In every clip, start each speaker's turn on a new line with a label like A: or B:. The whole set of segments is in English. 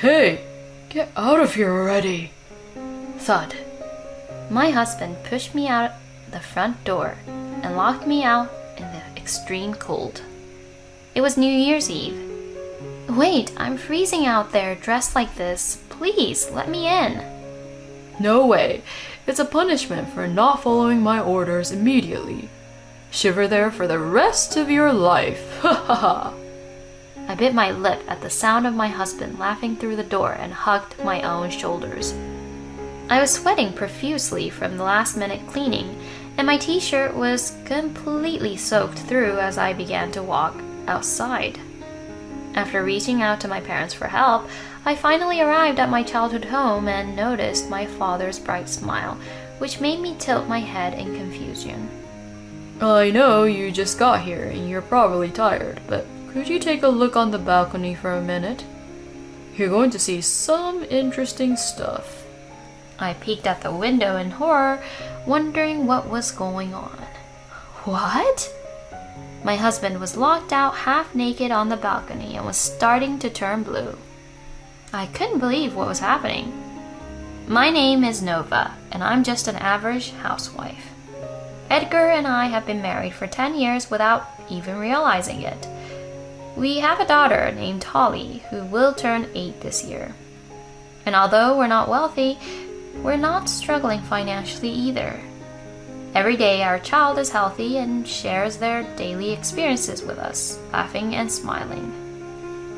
A: Hey, get out of here already.
B: Thud. My husband pushed me out the front door and locked me out in the extreme cold. It was New Year's Eve. Wait, I'm freezing out there dressed like this. Please, let me in.
A: No way. It's a punishment for not following my orders immediately. Shiver there for the rest of your life. Ha ha ha.
B: I bit my lip at the sound of my husband laughing through the door and hugged my own shoulders. I was sweating profusely from the last-minute cleaning, and my t-shirt was completely soaked through as I began to walk outside. After reaching out to my parents for help, I finally arrived at my childhood home and noticed my father's bright smile, which made me tilt my head in confusion.
A: I know you just got here and you're probably tired, but could you take a look on the balcony for a minute? You're going to see some interesting stuff.
B: I peeked at the window in horror, wondering what was going on. What? My husband was locked out half naked on the balcony and was starting to turn blue. I couldn't believe what was happening. My name is Nova, and I'm just an average housewife. Edgar and I have been married for 10 years without even realizing it. We have a daughter named Holly who will turn 8 this year. And although we're not wealthy, we're not struggling financially either. Every day our child is healthy and shares their daily experiences with us, laughing and smiling.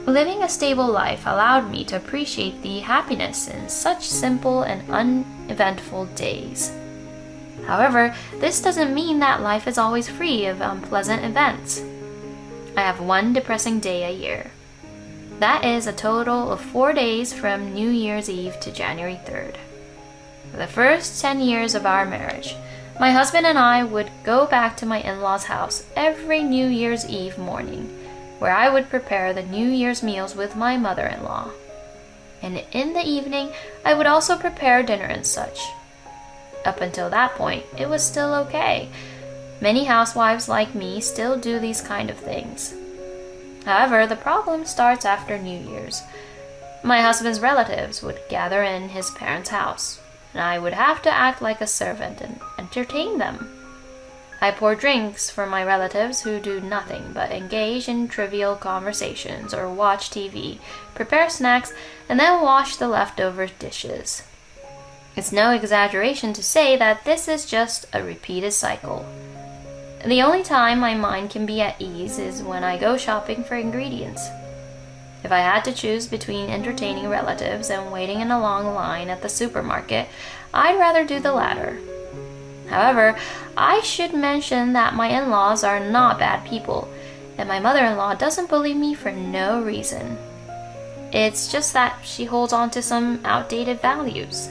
B: Living a stable life allowed me to appreciate the happiness in such simple and uneventful days. However, this doesn't mean that life is always free of unpleasant events. I have one depressing day a year. That is a total of 4 days from New Year's Eve to January 3rd. For the first 10 years of our marriage, my husband and I would go back to my in-laws' house every New Year's Eve morning, where I would prepare the New Year's meals with my mother-in-law. And in the evening, I would also prepare dinner and such. Up until that point, it was still okay. Many housewives like me still do these kind of things. However, the problem starts after New Year's. My husband's relatives would gather in his parents' house, and I would have to act like a servant and entertain them. I pour drinks for my relatives who do nothing but engage in trivial conversations or watch TV, prepare snacks, and then wash the leftover dishes. It's no exaggeration to say that this is just a repeated cycle. The only time my mind can be at ease is when I go shopping for ingredients. If I had to choose between entertaining relatives and waiting in a long line at the supermarket, I'd rather do the latter. However, I should mention that my in-laws are not bad people, and my mother-in-law doesn't believe me for no reason. It's just that she holds on to some outdated values.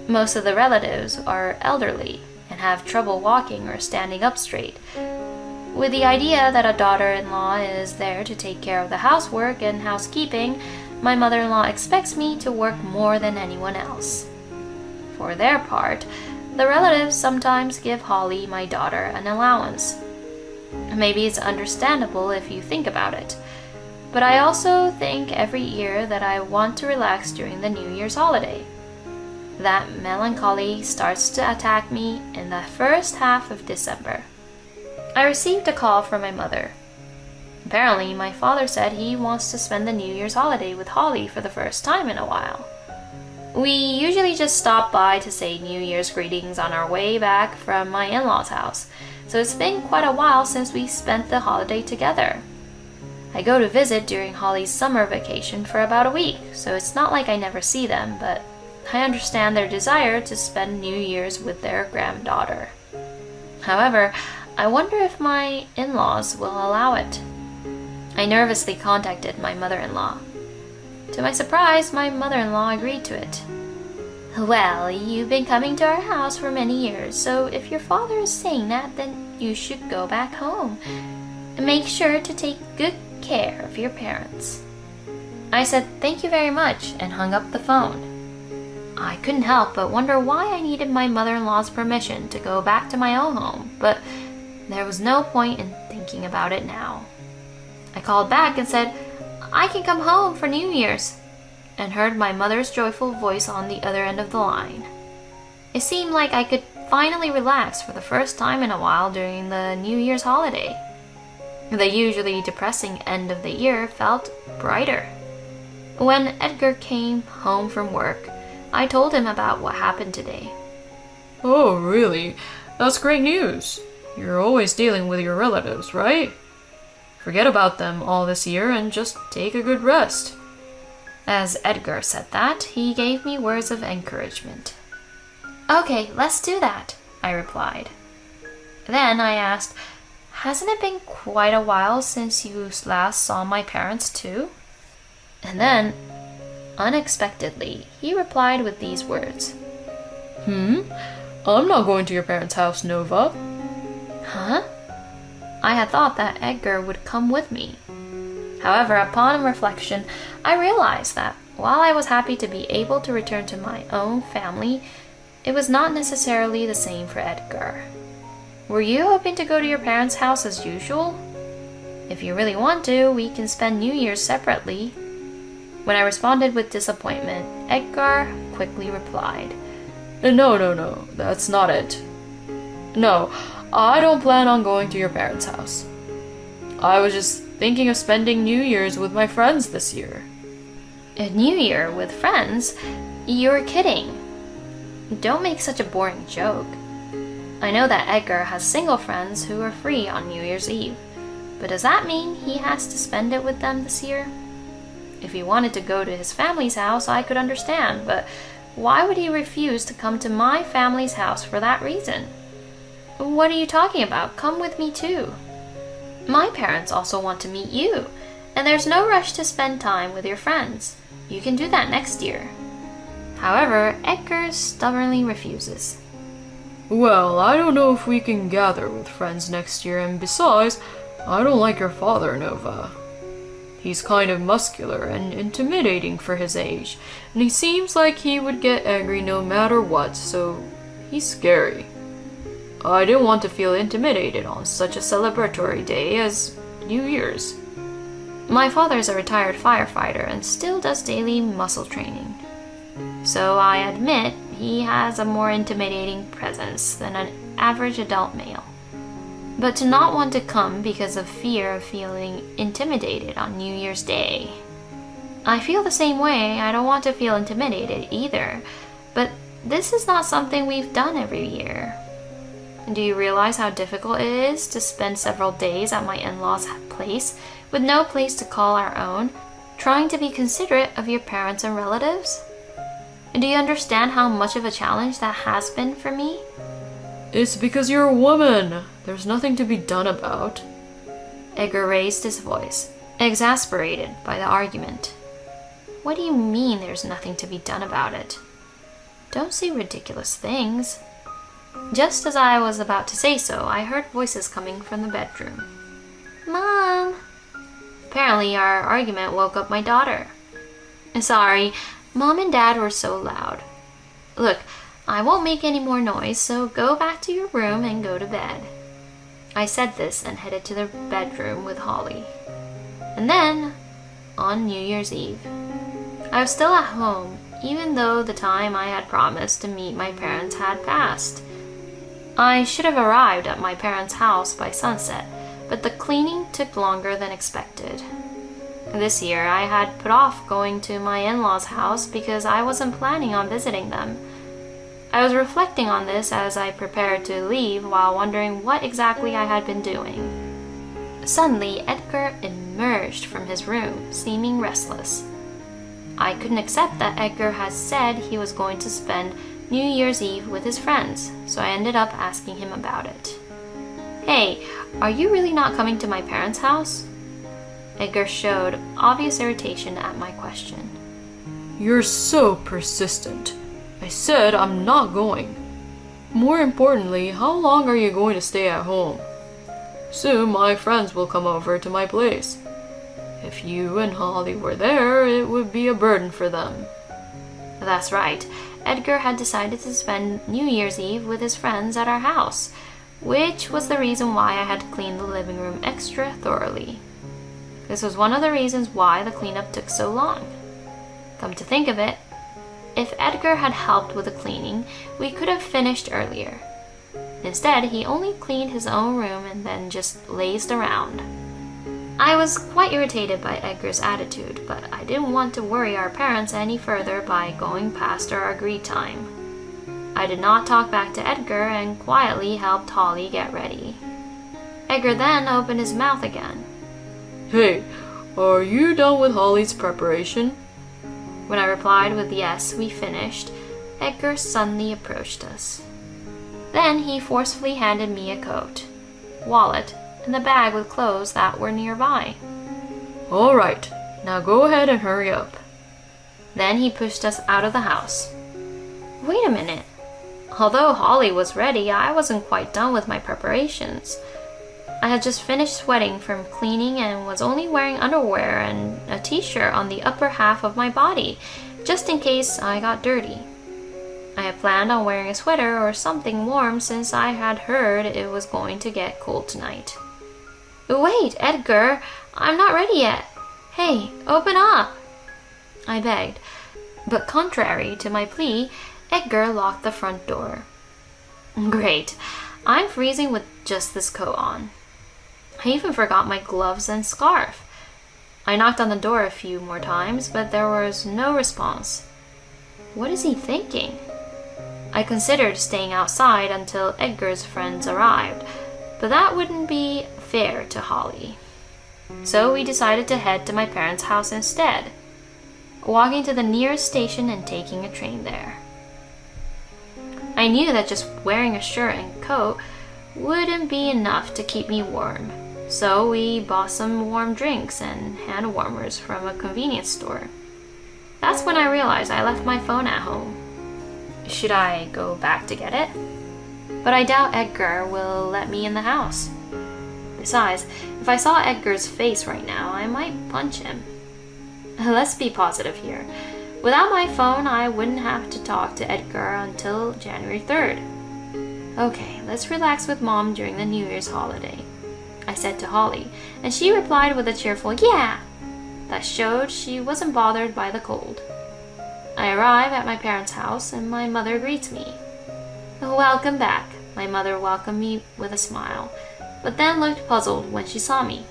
B: Most of the relatives are elderly and have trouble walking or standing up straight. With the idea that a daughter-in-law is there to take care of the housework and housekeeping, my mother-in-law expects me to work more than anyone else. For their part, the relatives sometimes give Holly, my daughter, an allowance. Maybe it's understandable if you think about it, but I also think every year that I want to relax during the New Year's holiday. That melancholy starts to attack me in the first half of December. I received a call from my mother. Apparently, my father said he wants to spend the New Year's holiday with Holly for the first time in a while. We usually just stop by to say New Year's greetings on our way back from my in-laws' house, so it's been quite a while since we spent the holiday together. I go to visit during Holly's summer vacation for about a week, so it's not like I never see them, but I understand their desire to spend New Year's with their granddaughter. However, I wonder if my in-laws will allow it. I nervously contacted my mother-in-law. To my surprise, my mother-in-law agreed to it. Well, you've been coming to our house for many years, so if your father is saying that, then you should go back home. And make sure to take good care of your parents. I said thank you very much and hung up the phone. I couldn't help but wonder why I needed my mother-in-law's permission to go back to my own home, but there was no point in thinking about it now. I called back and said, I can come home for New Year's. and heard my mother's joyful voice on the other end of the line. It seemed like I could finally relax for the first time in a while during the New Year's holiday. The usually depressing end of the year felt brighter. When Edgar came home from work, I told him about what happened today.
A: Oh, really? That's great news. You're always dealing with your relatives, right? Forget about them all this year and just take a good rest.
B: As Edgar said that, he gave me words of encouragement. Okay, let's do that, I replied. Then I asked, hasn't it been quite a while since you last saw my parents too? And then, unexpectedly, he replied with these words.
A: I'm not going to your parents' house, Nova.
B: Huh? I had thought that Edgar would come with me. However, upon reflection, I realized that while I was happy to be able to return to my own family, it was not necessarily the same for Edgar. Were you hoping to go to your parents' house as usual? If you really want to, we can spend New Year's separately. When I responded with disappointment, Edgar quickly replied,
A: No, that's not it. No, I don't plan on going to your parents' house. I was just thinking of spending New Year's with my friends this year.
B: A New Year with friends? You're kidding. Don't make such a boring joke. I know that Edgar has single friends who are free on New Year's Eve, but does that mean he has to spend it with them this year? If he wanted to go to his family's house, I could understand, but why would he refuse to come to my family's house for that reason? What are you talking about? Come with me too. My parents also want to meet you, and there's no rush to spend time with your friends. You can do that next year. However, Edgar stubbornly refuses.
A: Well, I don't know if we can gather with friends next year, and besides, I don't like your father, Nova. He's kind of muscular and intimidating for his age, and he seems like he would get angry no matter what, so he's scary. I didn't want to feel intimidated on such a celebratory day as New Year's.
B: My father is a retired firefighter and still does daily muscle training. So I admit he has a more intimidating presence than an average adult male. But to not want to come because of fear of feeling intimidated on New Year's Day. I feel the same way. I don't want to feel intimidated either, but this is not something we've done every year. Do you realize how difficult it is to spend several days at my in-laws' place with no place to call our own, trying to be considerate of your parents and relatives? Do you understand how much of a challenge that has been for me?
A: It's because you're a woman. There's nothing to be done about.
B: Edgar raised his voice, exasperated by the argument. What do you mean there's nothing to be done about it? Don't say ridiculous things. Just as I was about to say so, I heard voices coming from the bedroom. Mom! Apparently our argument woke up my daughter. Sorry, Mom and Dad were so loud. Look, I won't make any more noise, so go back to your room and go to bed. I said this and headed to the bedroom with Holly. And then, on New Year's Eve, I was still at home, even though the time I had promised to meet my parents had passed. I should have arrived at my parents' house by sunset, but the cleaning took longer than expected. This year, I had put off going to my in-laws' house because I wasn't planning on visiting them. I was reflecting on this as I prepared to leave while wondering what exactly I had been doing. Suddenly, Edgar emerged from his room, seeming restless. I couldn't accept that Edgar had said he was going to spend New Year's Eve with his friends, so I ended up asking him about it. Hey, are you really not coming to my parents' house? Edgar showed obvious irritation at my question.
A: You're so persistent. I said I'm not going. More importantly, how long are you going to stay at home? Soon my friends will come over to my place. If you and Holly were there, it would be a burden for them.
B: That's right. Edgar had decided to spend New Year's Eve with his friends at our house, which was the reason why I had to clean the living room extra thoroughly. This was one of the reasons why the cleanup took so long. Come to think of it, if Edgar had helped with the cleaning, we could have finished earlier. Instead, he only cleaned his own room and then just lazed around. I was quite irritated by Edgar's attitude, but I didn't want to worry our parents any further by going past our agreed time. I did not talk back to Edgar and quietly helped Holly get ready. Edgar then opened his mouth again.
A: Hey, are you done with Holly's preparation?
B: When I replied with yes, we finished, Edgar suddenly approached us. Then he forcefully handed me a coat, wallet, and the bag with clothes that were nearby.
A: All right, now go ahead and hurry up.
B: Then he pushed us out of the house. Wait a minute. Although Holly was ready, I wasn't quite done with my preparations. I had just finished sweating from cleaning and was only wearing underwear and a t-shirt on the upper half of my body, just in case I got dirty. I had planned on wearing a sweater or something warm since I had heard it was going to get cold tonight. Wait, Edgar, I'm not ready yet. Hey, open up, I begged, but contrary to my plea, Edgar locked the front door. Great, I'm freezing with just this coat on. I even forgot my gloves and scarf. I knocked on the door a few more times, but there was no response. What is he thinking? I considered staying outside until Edgar's friends arrived, but that wouldn't be fair to Holly. So we decided to head to my parents' house instead, walking to the nearest station and taking a train there. I knew that just wearing a shirt and coat wouldn't be enough to keep me warm, so we bought some warm drinks and hand warmers from a convenience store. That's when I realized I left my phone at home. Should I go back to get it? But I doubt Edgar will let me in the house. Besides, if I saw Edgar's face right now, I might punch him. Let's be positive here. Without my phone, I wouldn't have to talk to Edgar until January 3rd. Okay, let's relax with Mom during the New Year's holiday, I said to Holly, and she replied with a cheerful yeah that showed she wasn't bothered by the cold. I arrive at my parents' house and my mother greets me. Welcome back, my mother welcomed me with a smile, but then looked puzzled when she saw me.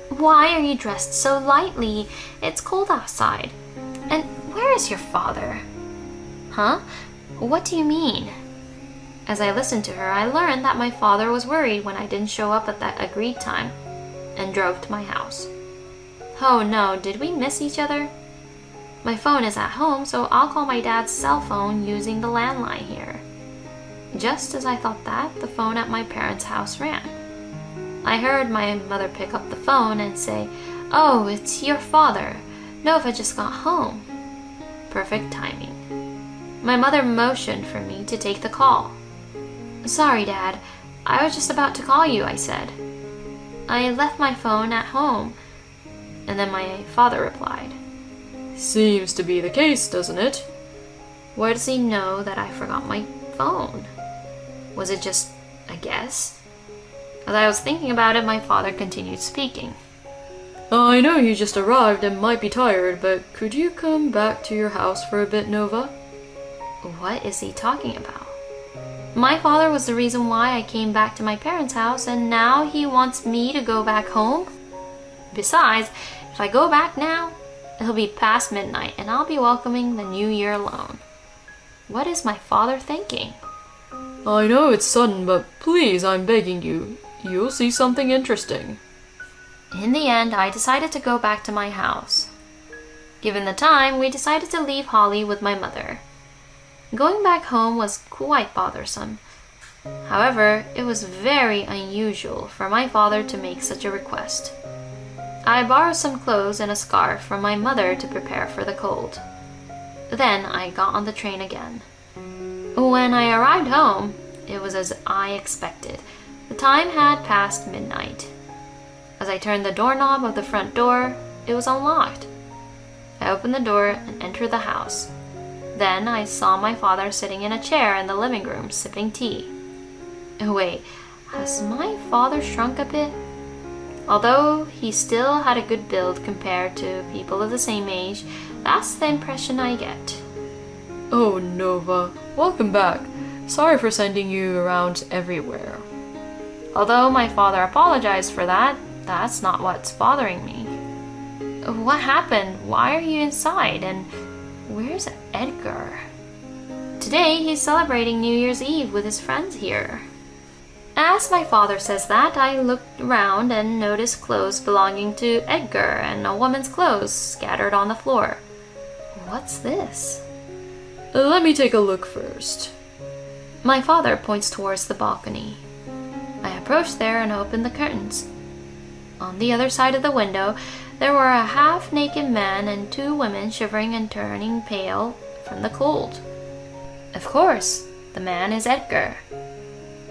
B: Why are you dressed so lightly? It's cold outside. And where is your father? Huh? What do you mean? As I listened to her, I learned that my father was worried when I didn't show up at that agreed time and drove to my house. Oh no, did we miss each other? My phone is at home, so I'll call my dad's cell phone using the landline here. Just as I thought that, the phone at my parents' house rang. I heard my mother pick up the phone and say, "Oh, it's your father. Nova just got home." Perfect timing. My mother motioned for me to take the call. Sorry, Dad. I was just about to call you, I said. I left my phone at home. And then my father replied.
A: Seems to be the case, doesn't it?
B: Why does he know that I forgot my phone? Was it just a guess? As I was thinking about it, my father continued speaking.
A: I know you just arrived and might be tired, but could you come back to your house for a bit, Nova?
B: What is he talking about? My father was the reason why I came back to my parents' house, and now he wants me to go back home? Besides, if I go back now, it'll be past midnight and I'll be welcoming the new year alone. What is my father thinking?
A: I know it's sudden, but please, I'm begging you. You'll see something interesting.
B: In the end, I decided to go back to my house. Given the time, we decided to leave Holly with my mother. Going back home was quite bothersome. However, it was very unusual for my father to make such a request. I borrowed some clothes and a scarf from my mother to prepare for the cold. Then I got on the train again. When I arrived home, it was as I expected. The time had passed midnight. As I turned the doorknob of the front door, it was unlocked. I opened the door and entered the house. Then I saw my father sitting in a chair in the living room sipping tea. Wait, has my father shrunk a bit? Although he still had a good build compared to people of the same age, that's the impression I get.
A: Oh, Nova, welcome back. Sorry for sending you around everywhere.
B: Although my father apologized for that, that's not what's bothering me. What happened? Why are you inside? And where's Edgar? Today he's celebrating New Year's Eve with his friends here. As my father says that, I looked around and noticed clothes belonging to Edgar and a woman's clothes scattered on the floor. What's this?
A: Let me take a look first.
B: My father points towards the balcony. I approached there and opened the curtains. On the other side of the window, there were a half-naked man and two women shivering and turning pale from the cold. Of course, the man is Edgar.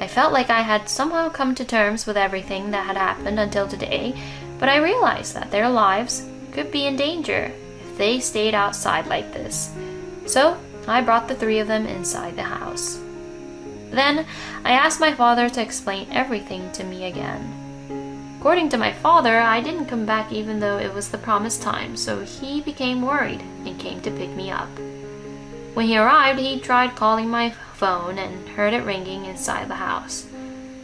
B: I felt like I had somehow come to terms with everything that had happened until today, but I realized that their lives could be in danger if they stayed outside like this. So I brought the three of them inside the house. Then I asked my father to explain everything to me again. According to my father, I didn't come back even though it was the promised time, so he became worried and came to pick me up. When he arrived, he tried calling my phone and heard it ringing inside the house.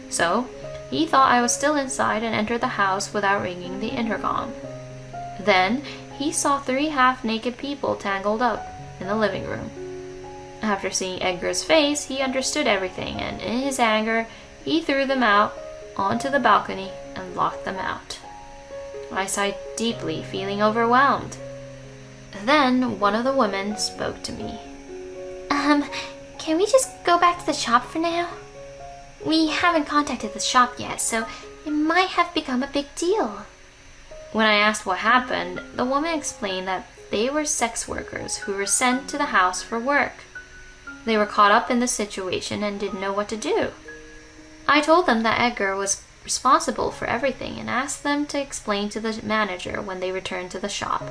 B: So he thought I was still inside and entered the house without ringing the intercom. Then he saw three half-naked people tangled up in the living room. After seeing Edgar's face, he understood everything, and in his anger, he threw them out onto the balcony and locked them out. I sighed deeply, feeling overwhelmed. Then one of the women spoke to me. Can we just go back to the shop for now? We haven't contacted the shop yet, so it might have become a big deal. When I asked what happened, the woman explained that they were sex workers who were sent to the house for work. They were caught up in the situation and didn't know what to do. I told them that Edgar was responsible for everything and asked them to explain to the manager when they returned to the shop.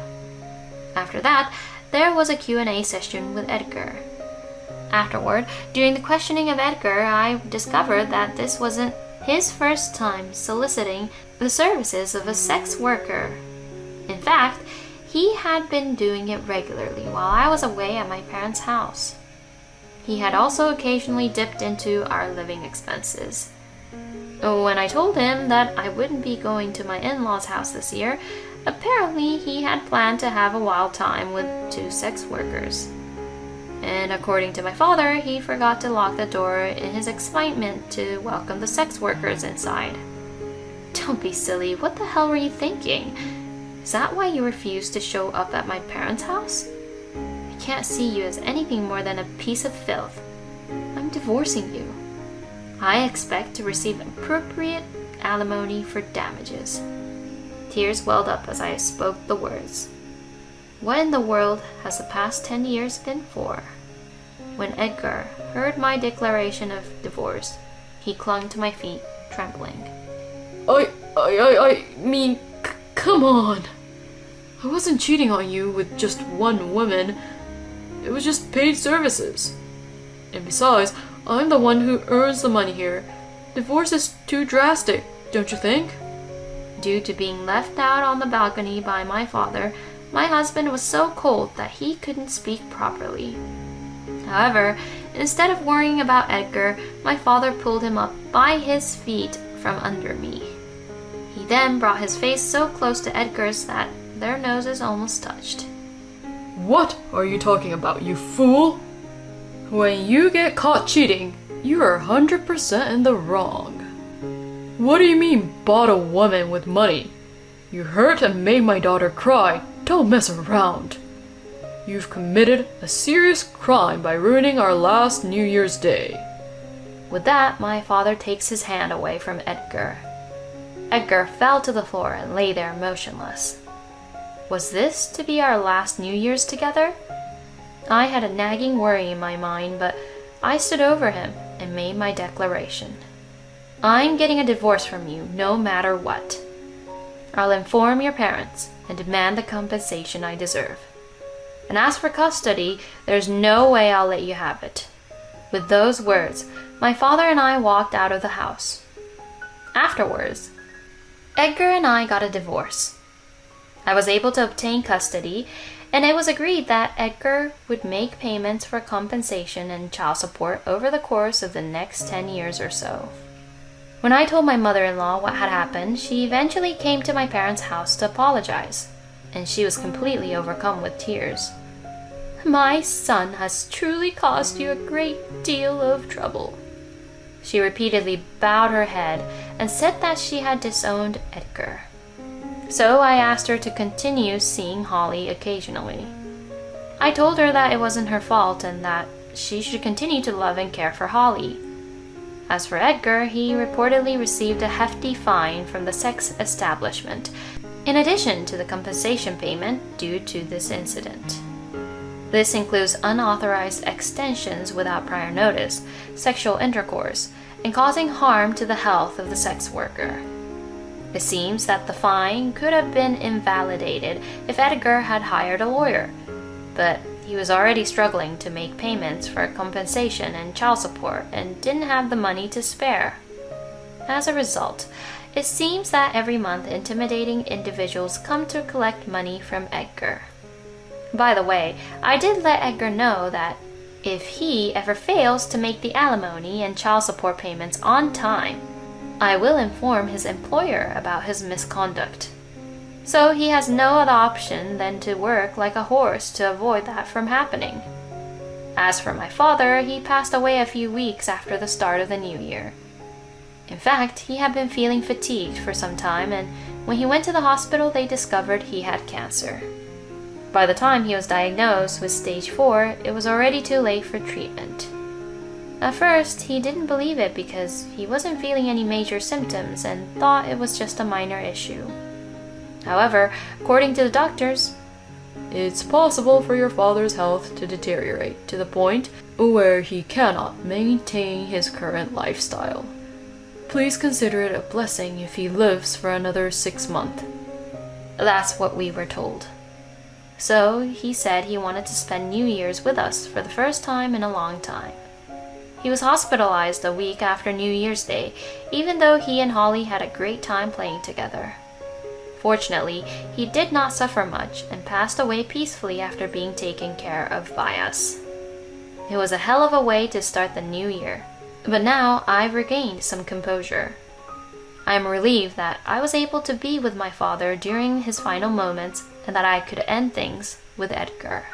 B: After that, there was a Q&A session with Edgar. Afterward, during the questioning of Edgar, I discovered that this wasn't his first time soliciting the services of a sex worker. In fact, he had been doing it regularly while I was away at my parents' house. He had also occasionally dipped into our living expenses. When I told him that I wouldn't be going to my in-laws' house this year, apparently he had planned to have a wild time with two sex workers. And according to my father, he forgot to lock the door in his excitement to welcome the sex workers inside. Don't be silly, what the hell were you thinking? Is that why you refused to show up at my parents' house? I can't see you as anything more than a piece of filth. I'm divorcing you. I expect to receive appropriate alimony for damages. Tears welled up as I spoke the words. What in the world has the past 10 years been for? When Edgar heard my declaration of divorce, he clung to my feet, trembling.
A: I mean, come on. I wasn't cheating on you with just one woman. It was just paid services. And besides, I'm the one who earns the money here. Divorce is too drastic, don't you think? Due to being left out on the balcony by my father, my husband was so cold that he couldn't speak properly. However, instead of worrying about Edgar, my father pulled him up by his feet from under me. He then brought his face so close to Edgar's that their noses almost touched. What are you talking about, you fool? When you get caught cheating, you are 100% in the wrong. What do you mean, bought a woman with money? You hurt and made my daughter cry. Don't mess around. You've committed a serious crime by ruining our last New Year's Day. With that, my father takes his hand away from Edgar. Edgar fell to the floor and lay there motionless. Was this to be our last New Year's together? I had a nagging worry in my mind, but I stood over him and made my declaration. I'm getting a divorce from you, no matter what. I'll inform your parents and demand the compensation I deserve. And as for custody, there's no way I'll let you have it. With those words, my father and I walked out of the house. Afterwards,
B: Edgar and I got a divorce. I was able to obtain custody, and it was agreed that Edgar would make payments for compensation and child support over the course of the next 10 years or so. When I told my mother-in-law what had happened, she eventually came to my parents' house to apologize, and she was completely overcome with tears. "My son has truly caused you a great deal of trouble." She repeatedly bowed her head and said that she had disowned Edgar. So I asked her to continue seeing Holly occasionally. I told her that it wasn't her fault and that she should continue to love and care for Holly. As for Edgar, he reportedly received a hefty fine from the sex establishment, in addition to the compensation payment due to this incident. This includes unauthorized extensions without prior notice, sexual intercourse, and causing harm to the health of the sex worker. It seems that the fine could have been invalidated if Edgar had hired a lawyer, but he was already struggling to make payments for compensation and child support and didn't have the money to spare. As a result, it seems that every month intimidating individuals come to collect money from Edgar. By the way, I did let Edgar know that if he ever fails to make the alimony and child support payments on time, I will inform his employer about his misconduct. So he has no other option than to work like a horse to avoid that from happening. As for my father, he passed away a few weeks after the start of the new year. In fact, he had been feeling fatigued for some time, and when he went to the hospital, they discovered he had cancer. By the time he was diagnosed with stage 4, it was already too late for treatment. At first, he didn't believe it because he wasn't feeling any major symptoms and thought it was just a minor issue. However, according to the doctors,
A: it's possible for your father's health to deteriorate to the point where he cannot maintain his current lifestyle. Please consider it a blessing if he lives for another 6 months.
B: That's what we were told. So he said he wanted to spend New Year's with us for the first time in a long time. He was hospitalized a week after New Year's Day, even though he and Holly had a great time playing together. Fortunately, he did not suffer much and passed away peacefully after being taken care of by us. It was a hell of a way to start the new year, but now I've regained some composure. I am relieved that I was able to be with my father during his final moments and that I could end things with Edgar.